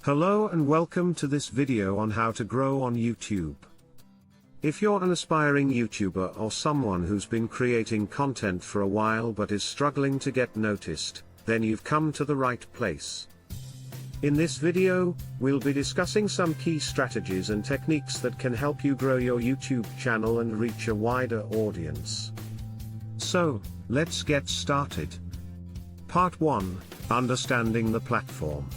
Hello and welcome to this video on how to grow on YouTube. If you're an aspiring YouTuber or someone who's been creating content for a while but is struggling to get noticed, then you've come to the right place. In this video, we'll be discussing some key strategies and techniques that can help you grow your YouTube channel and reach a wider audience. So, let's get started. Part 1: Understanding the platform.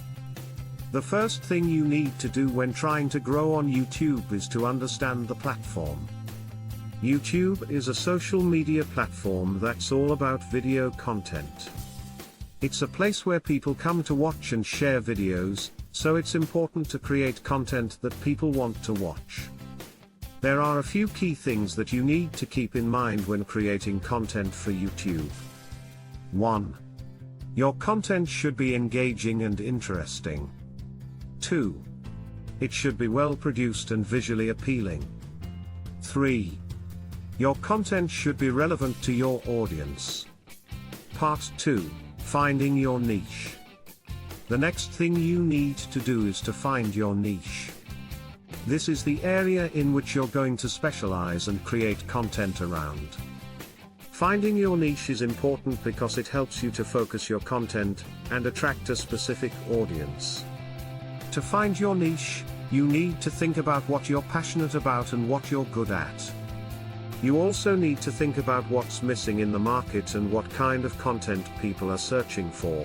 The first thing you need to do when trying to grow on YouTube is to understand the platform. YouTube is a social media platform that's all about video content. It's a place where people come to watch and share videos, so it's important to create content that people want to watch. There are a few key things that you need to keep in mind when creating content for YouTube. 1. Your content should be engaging and interesting. 2. It should be well produced and visually appealing. 3. Your content should be relevant to your audience. Part 2: Finding your niche. The next thing you need to do is to find your niche. This is the area in which you're going to specialize and create content around. Finding your niche is important because it helps you to focus your content and attract a specific audience. To find your niche, you need to think about what you're passionate about and what you're good at. You also need to think about what's missing in the market and what kind of content people are searching for.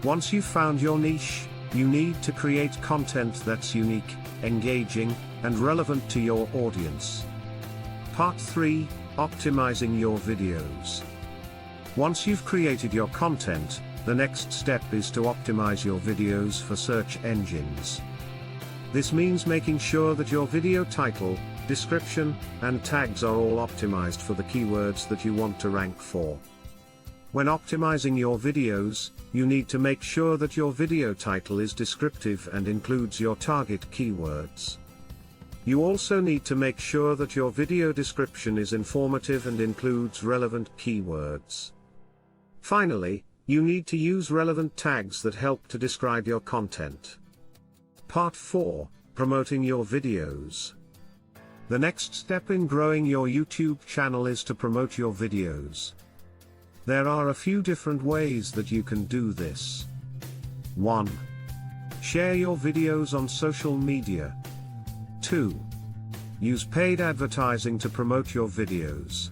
Once you've found your niche, you need to create content that's unique, engaging, and relevant to your audience. Part 3: Optimizing your videos. Once you've created your content, the next step is to optimize your videos for search engines. This means making sure that your video title, description, and tags are all optimized for the keywords that you want to rank for. When optimizing your videos, you need to make sure that your video title is descriptive and includes your target keywords. You also need to make sure that your video description is informative and includes relevant keywords. Finally, you need to use relevant tags that help to describe your content. Part 4: Promoting your videos. The next step in growing your YouTube channel is to promote your videos. There are a few different ways that you can do this. 1. Share your videos on social media. 2. Use paid advertising to promote your videos.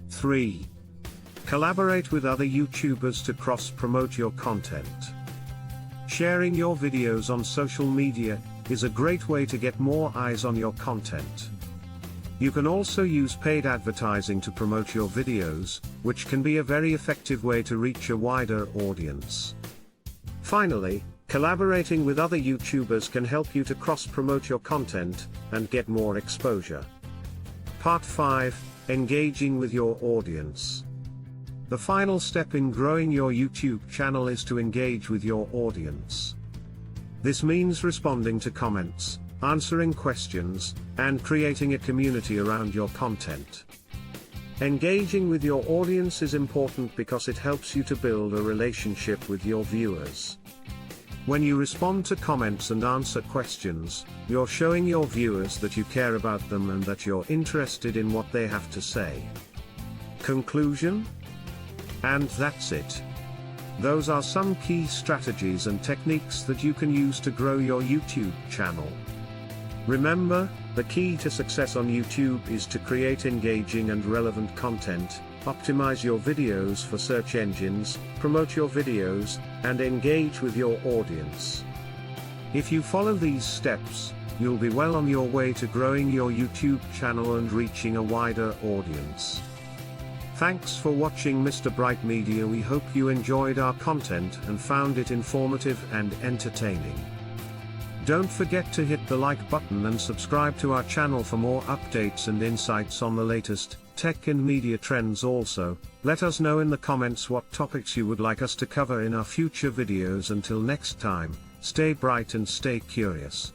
3. Collaborate with other YouTubers to cross-promote your content. Sharing your videos on social media is a great way to get more eyes on your content. You can also use paid advertising to promote your videos, which can be a very effective way to reach a wider audience. Finally, collaborating with other YouTubers can help you to cross-promote your content and get more exposure. Part 5: Engaging with your audience. The final step in growing your YouTube channel is to engage with your audience. This means responding to comments, answering questions, and creating a community around your content. Engaging with your audience is important because it helps you to build a relationship with your viewers. When you respond to comments and answer questions, you're showing your viewers that you care about them and that you're interested in what they have to say. Conclusion? And that's it. Those are some key strategies and techniques that you can use to grow your YouTube channel. Remember, the key to success on YouTube is to create engaging and relevant content, optimize your videos for search engines, promote your videos, and engage with your audience. If you follow these steps, you'll be well on your way to growing your YouTube channel and reaching a wider audience. Thanks for watching Mr. Bright Media. We hope you enjoyed our content and found it informative and entertaining. Don't forget to hit the like button and subscribe to our channel for more updates and insights on the latest tech and media trends. Also, let us know in the comments what topics you would like us to cover in our future videos. Until next time, stay bright and stay curious.